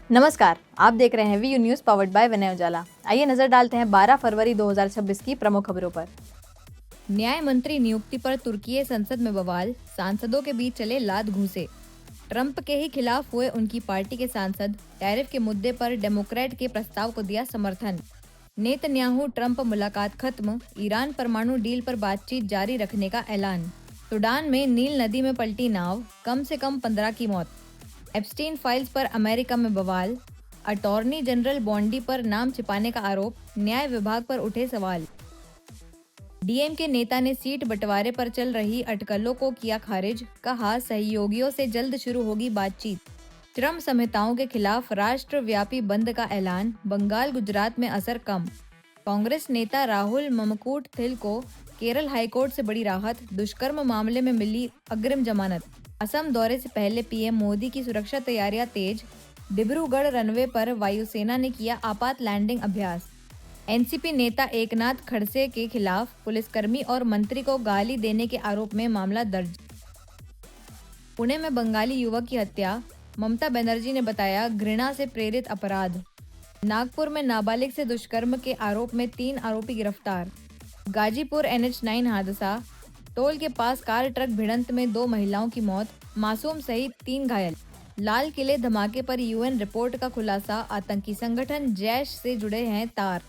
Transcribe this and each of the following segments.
नमस्कार, आप देख रहे हैं वीयू न्यूज पावर्ड बाय विनय उजाला। आइए नजर डालते हैं 12 फरवरी 2026 की प्रमुख खबरों पर। न्याय मंत्री नियुक्ति पर तुर्की संसद में बवाल, सांसदों के बीच चले लात घूंसे। ट्रंप के ही खिलाफ हुए उनकी पार्टी के सांसद टैरिफ के मुद्दे पर डेमोक्रेट के प्रस्ताव को दिया समर्थन। नेतन्याहू ट्रंप मुलाकात खत्म, ईरान परमाणु डील पर बातचीत जारी रखने का ऐलान। सूडान में नील नदी में पलटी नाव, कम से कम 15 की मौत। एप्स्टीन फाइल्स पर अमेरिका में बवाल, अटॉर्नी जनरल बॉन्डी पर नाम छिपाने का आरोप, न्याय विभाग पर उठे सवाल। डीएम के नेता ने सीट बंटवारे पर चल रही अटकलों को किया खारिज, कहा सहयोगियों से जल्द शुरू होगी बातचीत। श्रम संहिताओं के खिलाफ राष्ट्रव्यापी बंद का ऐलान, बंगाल गुजरात में असर कम। कांग्रेस नेता राहुल ममकूटथिल को केरल हाईकोर्ट से बड़ी राहत, दुष्कर्म मामले में मिली अग्रिम जमानत। असम दौरे से पहले पीएम मोदी की सुरक्षा तैयारियां तेज, डिब्रूगढ़ रनवे पर वायुसेना ने किया आपात लैंडिंग अभ्यास। एनसीपी नेता एकनाथ खड़से के खिलाफ पुलिसकर्मी और मंत्री को गाली देने के आरोप में मामला दर्ज। पुणे में बंगाली युवक की हत्या, ममता बनर्जी ने बताया घृणा से प्रेरित अपराध। नागपुर में नाबालिग से दुष्कर्म के आरोप में 3 आरोपी गिरफ्तार। गाजीपुर NH9 हादसा, टोल के पास कार ट्रक भिड़ंत में 2 महिलाओं की मौत, मासूम सहित 3 घायल। लाल किले धमाके पर यूएन रिपोर्ट का खुलासा, आतंकी संगठन जैश से जुड़े हैं तार।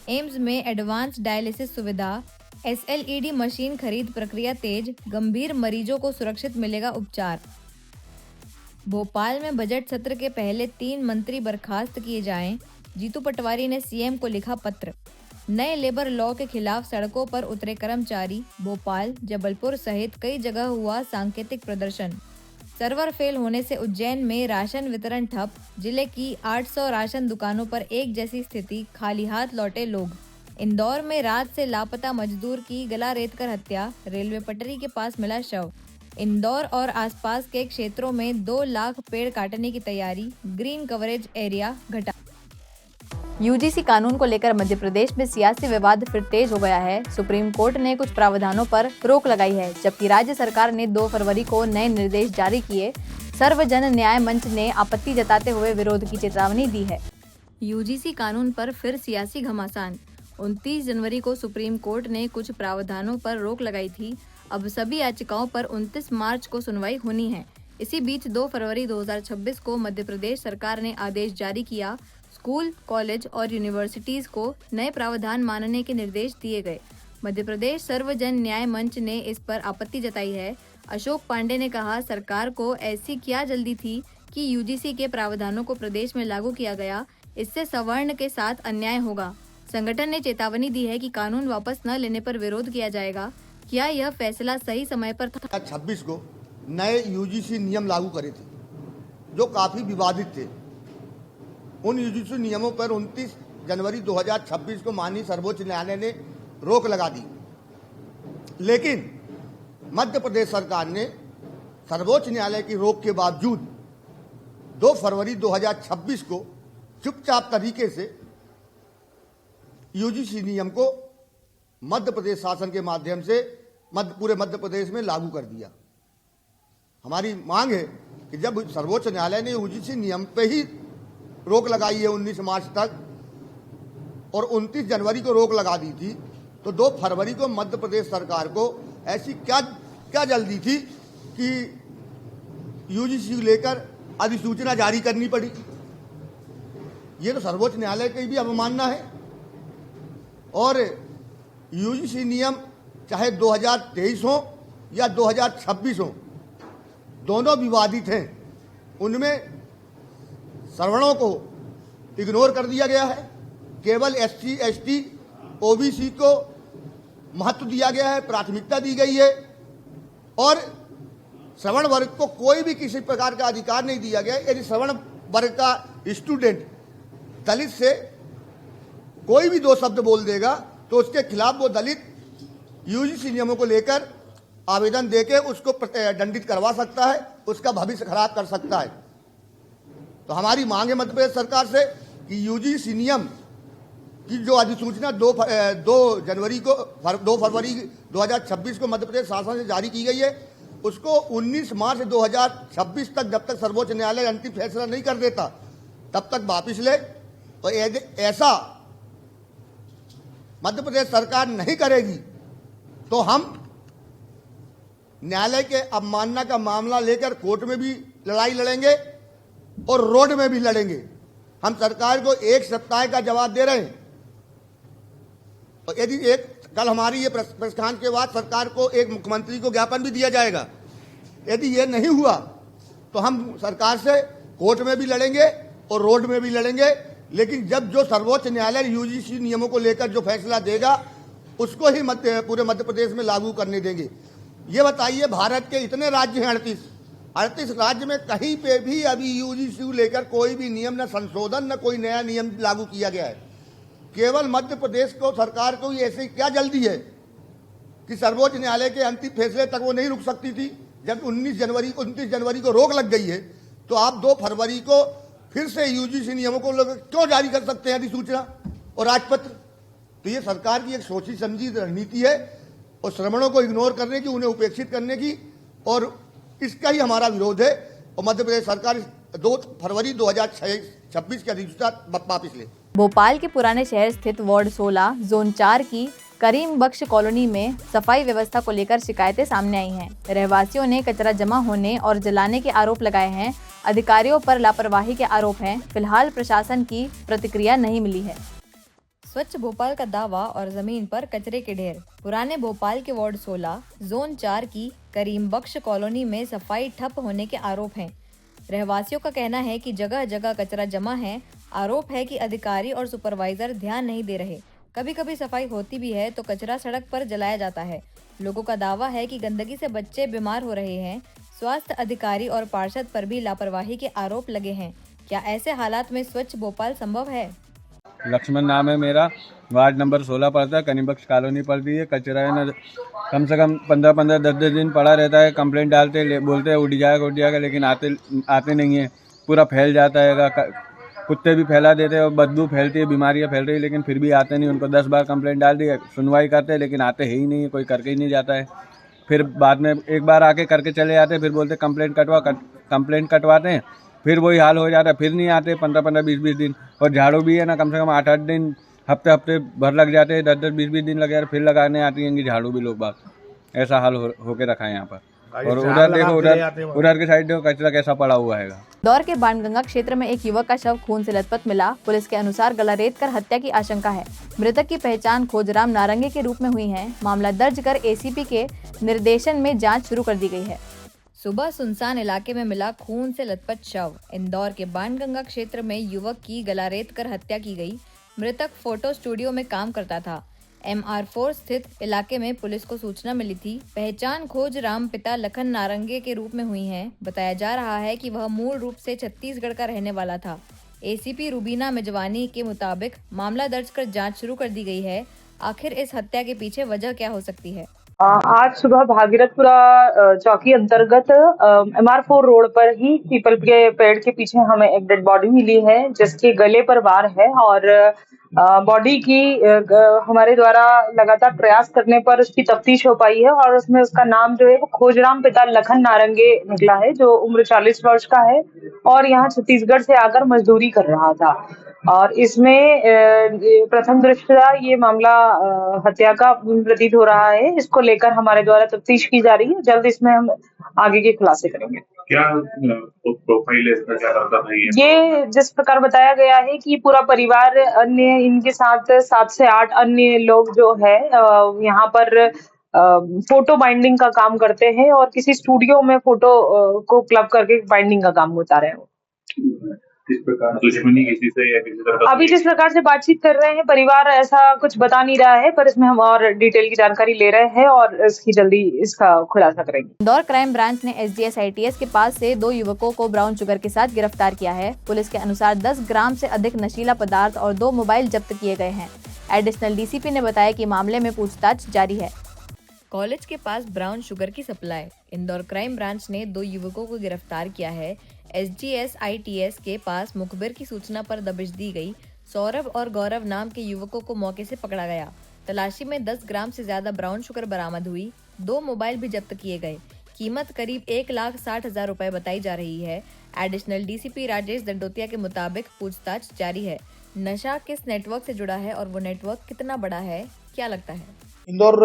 एम्स में एडवांस डायलिसिस सुविधा, SLED मशीन खरीद प्रक्रिया तेज, गंभीर मरीजों को सुरक्षित मिलेगा उपचार। भोपाल में बजट सत्र के पहले 3 मंत्री बर्खास्त किए जाएं, जीतू पटवारी ने सीएम को लिखा पत्र। नए लेबर लॉ के खिलाफ सड़कों पर उतरे कर्मचारी, भोपाल, जबलपुर सहित कई जगह हुआ सांकेतिक प्रदर्शन। सर्वर फेल होने से उज्जैन में राशन वितरण ठप, जिले की 800 राशन दुकानों पर एक जैसी स्थिति, खाली हाथ लौटे लोग। इंदौर में रात से लापता मजदूर की गला रेतकर हत्या, रेलवे पटरी के पास मिला शव। इंदौर और आसपास के क्षेत्रों में 2 लाख पेड़ काटने की तैयारी, ग्रीन कवरेज एरिया घटा। यूजीसी कानून को लेकर मध्य प्रदेश में सियासी विवाद फिर तेज हो गया है। सुप्रीम कोर्ट ने कुछ प्रावधानों पर रोक लगाई है, जबकि राज्य सरकार ने 2 फरवरी को नए निर्देश जारी किए। सर्वजन न्याय मंच ने आपत्ति जताते हुए विरोध की चेतावनी दी है। यूजीसी कानून पर फिर सियासी घमासान। 29 जनवरी को सुप्रीम कोर्ट ने कुछ प्रावधानों पर रोक लगाई थी। अब सभी याचिकाओं पर 29 मार्च को सुनवाई होनी है। इसी बीच 2 फरवरी 2026 को मध्य प्रदेश सरकार ने आदेश जारी किया। स्कूल, कॉलेज और यूनिवर्सिटीज को नए प्रावधान मानने के निर्देश दिए गए। मध्य प्रदेश सर्वजन न्याय मंच ने इस पर आपत्ति जताई है। अशोक पांडे ने कहा, सरकार को ऐसी क्या जल्दी थी कि यूजीसी के प्रावधानों को प्रदेश में लागू किया गया, इससे सवर्ण के साथ अन्याय होगा। संगठन ने चेतावनी दी है कि कानून वापस न लेने पर विरोध किया जाएगा। क्या यह फैसला सही समय पर था? 26 को नए यूजीसी नियम लागू करे थे जो काफी विवादित थे। उन यूजीसी नियमों पर 29 जनवरी 2026 को माननीय सर्वोच्च न्यायालय ने रोक लगा दी, लेकिन मध्य प्रदेश सरकार ने सर्वोच्च न्यायालय की रोक के बावजूद 2 फरवरी 2026 को चुपचाप तरीके से यूजीसी नियम को मध्य प्रदेश शासन के माध्यम से पूरे मध्य प्रदेश में लागू कर दिया। हमारी मांग है कि जब सर्वोच्च न्यायालय ने यूजीसी नियम पे ही रोक लगाई है 19 मार्च तक और 29 जनवरी को रोक लगा दी थी, तो 2 फरवरी को मध्य प्रदेश सरकार को ऐसी क्या जल्दी थी कि यूजीसी लेकर अधिसूचना जारी करनी पड़ी। ये तो सर्वोच्च न्यायालय की भी अवमानना है। और यूजीसी नियम चाहे 2023 हो या 2026 हो, दोनों विवादित हैं। उनमें सवर्णों को इग्नोर कर दिया गया है, केवल SC ST OBC को महत्व दिया गया है, प्राथमिकता दी गई है, और सवर्ण वर्ग को कोई भी किसी प्रकार का अधिकार नहीं दिया गया। यदि सवर्ण वर्ग का स्टूडेंट दलित से कोई भी 2 शब्द बोल देगा तो उसके खिलाफ वो दलित यूजीसी नियमों को लेकर आवेदन देके उसको दंडित करवा सकता है, उसका भविष्य खराब कर सकता है। तो हमारी मांग है मध्य प्रदेश सरकार से कि यूजीसी नियम की जो अधिसूचना 2 फरवरी 2026 को मध्य प्रदेश शासन से जारी की गई है, उसको 19 मार्च 2026 तक, जब तक सर्वोच्च न्यायालय अंतिम फैसला नहीं कर देता, तब तक वापिस ले, और यदि ऐसा मध्य प्रदेश सरकार नहीं करेगी तो हम न्यायालय के अवमानना का मामला लेकर कोर्ट में भी लड़ाई लड़ेंगे और रोड में भी लड़ेंगे। हम सरकार को 1 सप्ताह का जवाब दे रहे हैं, और यदि कल हमारी ये प्रेस कॉन्फ्रेंस के बाद सरकार को एक मुख्यमंत्री को ज्ञापन भी दिया जाएगा। यदि ये नहीं हुआ तो हम सरकार से कोर्ट में भी लड़ेंगे और रोड में भी लड़ेंगे, लेकिन जब जो सर्वोच्च न्यायालय यूजीसी नियमों को लेकर जो फैसला देगा उसको ही पूरे मध्य प्रदेश में लागू करने देंगे। ये बताइए, भारत के इतने राज्य हैं, 38 राज्य में कहीं पे भी अभी यूजीसी को लेकर कोई भी नियम न संशोधन न कोई नया नियम लागू किया गया है। केवल मध्य प्रदेश को सरकार को ऐसे क्या जल्दी है कि सर्वोच्च न्यायालय के अंतिम फैसले तक वो नहीं रुक सकती थी। जब 29 जनवरी को रोक लग गई है तो आप 2 फरवरी को फिर से यूजीसी नियमों को क्यों जारी कर सकते हैं अधिसूचना और राजपत्र? तो ये सरकार की एक सोची समझी रणनीति है, और श्रमणों को इग्नोर करने की, उन्हें उपेक्षित करने की, और इसका ही हमारा विरोध है। और मध्य प्रदेश सरकार 2 फरवरी 2026 की अधिसूचना वापिस ले। भोपाल के पुराने शहर स्थित वार्ड 16 जोन 4 की करीम बख्श कॉलोनी में सफाई व्यवस्था को लेकर शिकायतें सामने आई हैं। रहवासियों ने कचरा जमा होने और जलाने के आरोप लगाए हैं। अधिकारियों पर लापरवाही के आरोप हैं। फिलहाल प्रशासन की प्रतिक्रिया नहीं मिली है। स्वच्छ भोपाल का दावा और जमीन पर कचरे के ढेर। पुराने भोपाल के वार्ड 16 जोन 4 की करीम बख्श कॉलोनी में सफाई ठप होने के आरोप हैं। रहवासियों का कहना है कि जगह जगह कचरा जमा है। आरोप है कि अधिकारी और सुपरवाइजर ध्यान नहीं दे रहे। कभी कभी सफाई होती भी है तो कचरा सड़क पर जलाया जाता है। लोगों का दावा है कि गंदगी से बच्चे बीमार हो रहे हैं। स्वास्थ्य अधिकारी और पार्षद पर भी लापरवाही के आरोप लगे हैं। क्या ऐसे हालात में स्वच्छ भोपाल संभव है? लक्ष्मण नाम है मेरा, वार्ड नंबर 16 पड़ता है, करीम बख्श कॉलोनी पड़ती है। कचरा है ना, कम से कम 15-15, 10-10 दिन पड़ा रहता है। कंप्लेंट डालते बोलते हैं उठ जाएगा, लेकिन आते नहीं है। पूरा फैल जाता है, कुत्ते भी फैला देते हैं और बदबू फैलती है, बीमारियां फैल रही है, लेकिन फिर भी आते नहीं। उनको 10 बार कंप्लेंट डाल दी, सुनवाई करते हैं, लेकिन आते ही नहीं है, कोई करके ही नहीं जाता है। फिर बाद में एक बार आके करके चले जाते हैं, फिर बोलते कंप्लेंट कटवाते हैं, फिर वही हाल हो जाता है, फिर नहीं आते 15-15, 20-20 दिन। और झाड़ू भी है ना, कम से कम 8-8 दिन, हफ्ते भर लग जाते हैं, 10-10, 20-20 दिन लग जाते, फिर लगाने आती हैं झाड़ू भी लोग बात। ऐसा हाल होके रखा है यहाँ पर। और उधर देखो, उधर के साइड देखो कचरा कैसा पड़ा हुआ है। इंदौर के बाणगंगा क्षेत्र में एक युवक का शव खून से लथपथ मिला। पुलिस के अनुसार गला रेत कर हत्या की आशंका है। मृतक की पहचान खोजराम नारंगे के रूप में हुई है। मामला दर्ज कर एसीपी के निर्देशन में जांच शुरू कर दी गई है। सुबह सुनसान इलाके में मिला खून से लथपथ शव। इंदौर के बाणगंगा क्षेत्र में युवक की गला रेत कर हत्या की गई। मृतक फोटो स्टूडियो में काम करता था। MR4 स्थित इलाके में पुलिस को सूचना मिली थी। पहचान खोजराम पिता लखन नारंगे के रूप में हुई है। बताया जा रहा है कि वह मूल रूप से छत्तीसगढ़ का रहने वाला था। एसीपी रुबीना मिजवानी के मुताबिक मामला दर्ज कर जांच शुरू कर दी गई है। आखिर इस हत्या के पीछे वजह क्या हो सकती है? आज सुबह भागीरथपुरा चौकी अंतर्गत MR4 रोड पर ही पीपल के पेड़ के पीछे हमें एक डेड बॉडी मिली है, जिसके गले पर वार है। और बॉडी की हमारे द्वारा लगातार प्रयास करने पर उसकी तफ्तीश हो पाई है, और उसमें उसका नाम जो है वो खोजराम पिता लखन नारंगे निकला है, जो उम्र 40 वर्ष का है और यहाँ छत्तीसगढ़ से आकर मजदूरी कर रहा था। और इसमें प्रथम दृष्टया ये मामला हत्या का प्रतीत हो रहा है। इसको लेकर हमारे द्वारा तफ्तीश की जा रही है। जल्द इसमें हम आगे के खुलासे करेंगे। क्या प्रोफाइल है इसका, क्या करता था ये जिस प्रकार बताया गया है कि पूरा परिवार, अन्य इनके साथ 7 से 8 अन्य लोग जो है यहाँ पर फोटो बाइंडिंग का काम करते हैं, और किसी स्टूडियो में फोटो को क्लब करके बाइंडिंग का काम होता रहे हो। किस प्रकार दुश्मनी किसी से या किसी तरह? अभी जिस प्रकार से बातचीत कर रहे हैं, परिवार ऐसा कुछ बता नहीं रहा है, पर इसमें हम और डिटेल की जानकारी ले रहे हैं और इसकी जल्दी इसका खुलासा करेंगे। इंदौर क्राइम ब्रांच ने SGS ITS के पास से 2 युवकों को ब्राउन शुगर के साथ गिरफ्तार किया है। पुलिस के अनुसार 10 ग्राम से अधिक नशीला पदार्थ और 2 मोबाइल जब्त किए गए हैं। एडिशनल DCP ने बताया कि मामले में पूछताछ जारी है। कॉलेज के पास ब्राउन शुगर की सप्लाई। इंदौर क्राइम ब्रांच ने 2 युवकों को गिरफ्तार किया है। SGS ITS के पास मुखबिर की सूचना पर दबिश दी गई। सौरभ और गौरव नाम के युवकों को मौके से पकड़ा गया। तलाशी में 10 ग्राम से ज्यादा ब्राउन शुगर बरामद हुई। 2 मोबाइल भी जब्त किए गए। कीमत करीब 1,60,000 रुपए बताई जा रही है। एडिशनल डीसीपी राजेश दंडोतिया के मुताबिक पूछताछ जारी है। नशा किस नेटवर्क से जुड़ा है और वो नेटवर्क कितना बड़ा है, क्या लगता है? इंदौर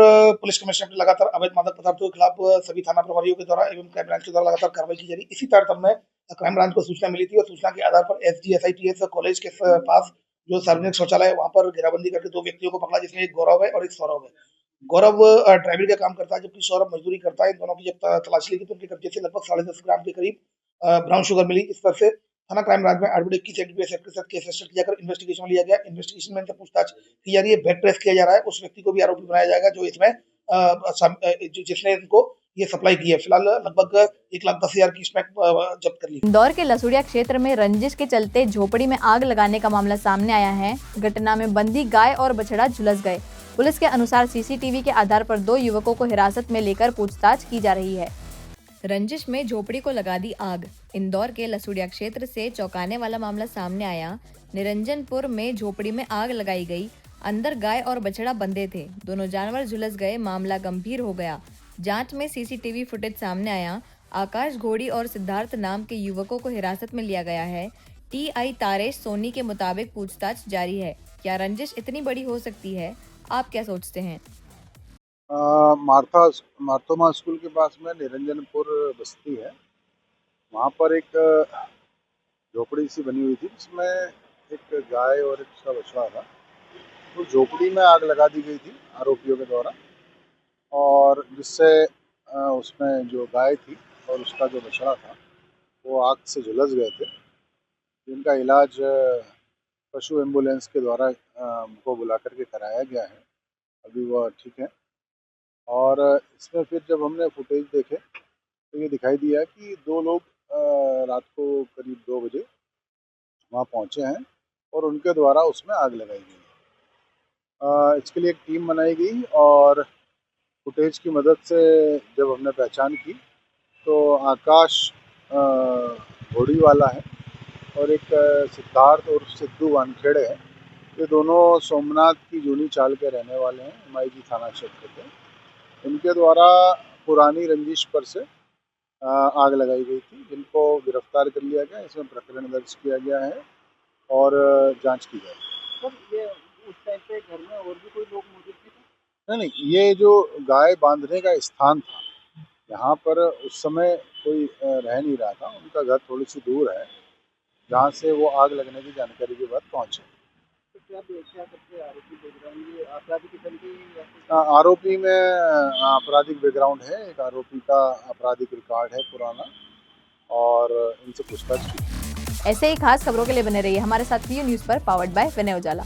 पुलिस कमिश्नरेट ने लगातार अवैध मादक पदार्थों के खिलाफ सभी थाना प्रभारियों के द्वारा एवं क्राइम ब्रांच के द्वारा लगातार कार्रवाई की जा रही। इसी तारतम्य में क्राइम ब्रांच को सूचना मिली थी और सूचना के आधार पर SGSITS कॉलेज के पास जो सार्वजनिक शौचालय है वहां पर घेराबंदी करके 2 व्यक्तियों को पकड़ा, जिसमें एक गौरव है और एक सौरभ है। गौरव ड्राइविंग का काम करता है जबकि सौरभ मजदूरी करता है। इन दोनों की जब तलाशी ली तो उनके कब्जे से लगभग 10.5 ग्राम के करीब ब्राउन शुगर मिली। इस पर से थाना क्राइम ब्रांच में एडमिट 21 एनडीपीएस एक्ट के साथ केस रजिस्टर किया कर इन्वेस्टिगेशन में लिया गया। इन्वेस्टिगेशन में इनसे पूछताछ की जा रही है, बैक ट्रेस किया जा रहा है। उस व्यक्ति को भी आरोपी बनाया जाएगा जो इसमें जिसने इनको ये सप्लाई की है। फिलहाल लगभग 1,10,000 की स्मैक जब्त कर ली। इंदौर के लसुड़िया क्षेत्र में रंजिश के चलते झोपड़ी में आग लगाने का मामला सामने आया है। घटना में बंधी गाय और बछड़ा झुलस गए। पुलिस के अनुसार सीसीटीवी के आधार पर 2 युवकों को हिरासत में लेकर पूछताछ की जा रही है। रंजिश में झोपड़ी को लगा दी आग। इंदौर के लसुड़िया क्षेत्र से चौंकाने वाला मामला सामने आया। निरंजनपुर में झोपड़ी में आग लगाई गई। अंदर गाय और बछड़ा बंधे थे। दोनों जानवर झुलस गए। मामला गंभीर हो गया। जांच में सीसीटीवी फुटेज सामने आया। आकाश घोड़ी और सिद्धार्थ नाम के युवकों को हिरासत में लिया गया है। टीआई तारेश सोनी के मुताबिक पूछताछ जारी है। क्या रंजिश इतनी बड़ी हो सकती है? आप क्या सोचते हैं? मार्थोमा स्कूल के पास में निरंजनपुर बस्ती है। वहाँ पर एक झोपड़ी सी बनी हुई थी जिसमें एक गाय और एक उसका बछड़ा था। तो झोपड़ी में आग लगा दी गई थी आरोपियों के द्वारा, और जिससे उसमें जो गाय थी और उसका जो बछड़ा था वो आग से झुलस गए थे, जिनका इलाज पशु एम्बुलेंस के द्वारा को बुला करके कराया गया है। अभी वह ठीक है। और इसमें फिर जब हमने फुटेज देखे तो ये दिखाई दिया कि 2 लोग रात को करीब 2 बजे वहाँ पहुँचे हैं और उनके द्वारा उसमें आग लगाई गई। इसके लिए एक टीम बनाई गई और फुटेज की मदद से जब हमने पहचान की तो आकाश घोड़ी वाला है और एक सिद्धार्थ और सिद्धू वानखेड़े है। ये दोनों सोमनाथ की जूनी चाल के रहने वाले हैं, MIG थाना क्षेत्र के। इनके द्वारा पुरानी रंजिश पर से आग लगाई गई थी, जिनको गिरफ्तार कर लिया गया। इसमें प्रकरण दर्ज किया गया है और जांच की जाएगी। सर, ये उस टाइम पे घर में और भी कोई लोग मौजूद थे? नहीं, ये जो गाय बांधने का स्थान था, यहाँ पर उस समय कोई रह नहीं रहा था। उनका घर थोड़ी सी दूर है जहाँ से वो आग लगने की जानकारी के बाद पहुँचे। तो क्या करते आरोपी बैकग्राउंड, ये आपराधिक किस्म की? आरोपी में आपराधिक बैकग्राउंड है। एक आरोपी का आपराधिक रिकॉर्ड है पुराना, और इनसे पूछताछ की। ऐसे ही खास खबरों के लिए बने रहिए हमारे साथ व्यू न्यूज़ पर, पावर्ड बाय विनय उजाला।